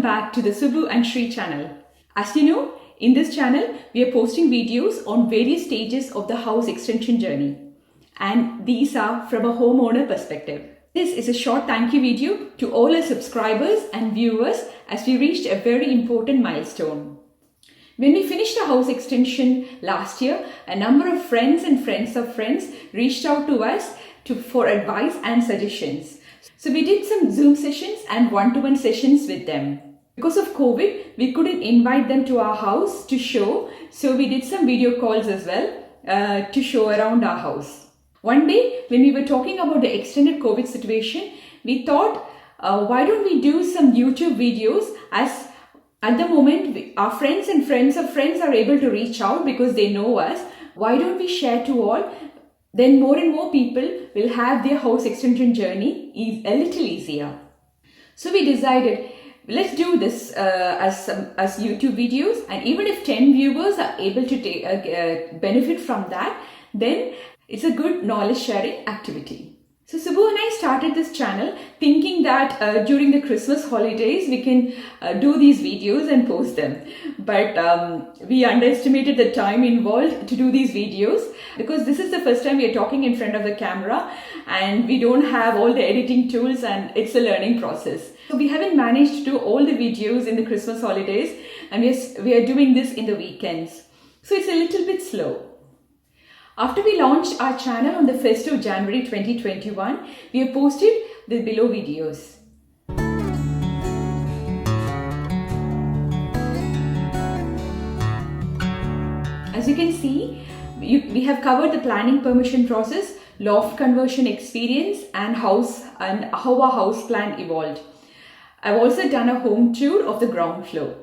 back to the Subbu and Sree channel. As you know, in this channel, we are posting videos on various stages of the house extension journey. And these are from a homeowner perspective. This is a short thank you video to all our subscribers and viewers as we reached a very important milestone. When we finished the house extension last year, a number of friends and friends of friends reached out to us for advice and suggestions. So we did some Zoom sessions and one-to-one sessions with them. Because of COVID, we couldn't invite them to our house to show, so we did some video calls as well to show around our house. One day, when we were talking about the extended COVID situation, we thought, why don't we do some YouTube videos, as at the moment our friends and friends of friends are able to reach out because they know us. Why don't we share to all? Then more and more people will have their house extension journey a little easier. So we decided, let's do this as YouTube videos, and even if 10 viewers are able to benefit from that, then it's a good knowledge sharing activity. So Subbu and I started this channel thinking that during the Christmas holidays we can do these videos and post them. But we underestimated the time involved to do these videos, because this is the first time we are talking in front of the camera and we don't have all the editing tools, and it's a learning process. So we haven't managed to do all the videos in the Christmas holidays, and we are doing this in the weekends. So it's a little bit slow. After we launched our channel on the 1st of January 2021, we have posted the below videos. As you can see, we have covered the planning permission process, loft conversion experience, and how our house plan evolved. I've also done a home tour of the ground floor.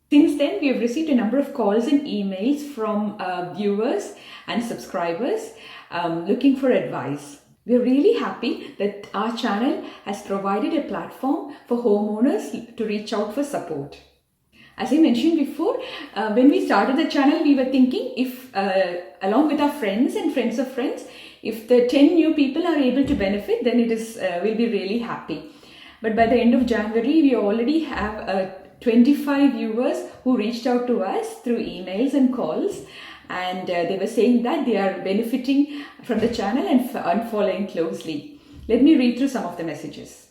Since then, we have received a number of calls and emails from viewers and subscribers looking for advice. We are really happy that our channel has provided a platform for homeowners to reach out for support. As I mentioned before, when we started the channel, we were thinking if, along with our friends and friends of friends, if the 10 new people are able to benefit, then we'll be really happy. But by the end of January, we already have 25 viewers who reached out to us through emails and calls, and they were saying that they are benefiting from the channel and following closely. Let me read through some of the messages.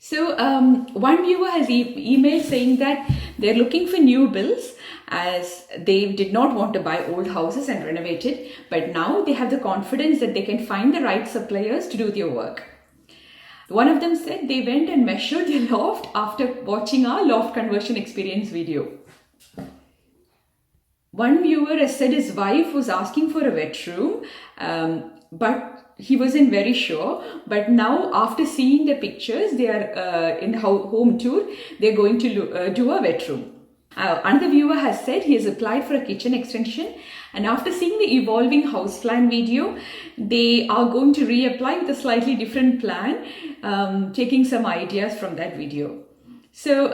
So one viewer has emailed saying that they're looking for new builds, as they did not want to buy old houses and renovate it, but now they have the confidence that they can find the right suppliers to do their work. One of them said they went and measured their loft after watching our loft conversion experience video. One viewer has said his wife was asking for a wet room, but he wasn't very sure. But now, after seeing the pictures, they are in the home tour, they're going to do a wet room. Another viewer has said he has applied for a kitchen extension, and after seeing the evolving house plan video, they are going to reapply with a slightly different plan, taking some ideas from that video. So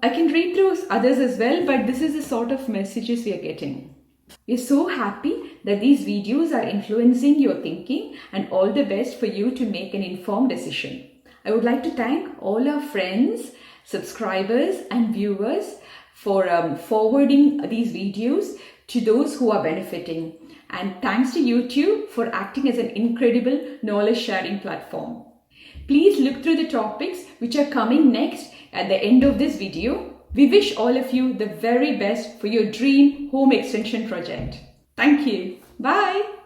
I can read through others as well, but this is the sort of messages we are getting. We are so happy that these videos are influencing your thinking, and all the best for you to make an informed decision. I would like to thank all our friends, subscribers and viewers for forwarding these videos to those who are benefiting. And thanks to YouTube for acting as an incredible knowledge sharing platform. Please look through the topics which are coming next at the end of this video. We wish all of you the very best for your dream home extension project. Thank you. Bye.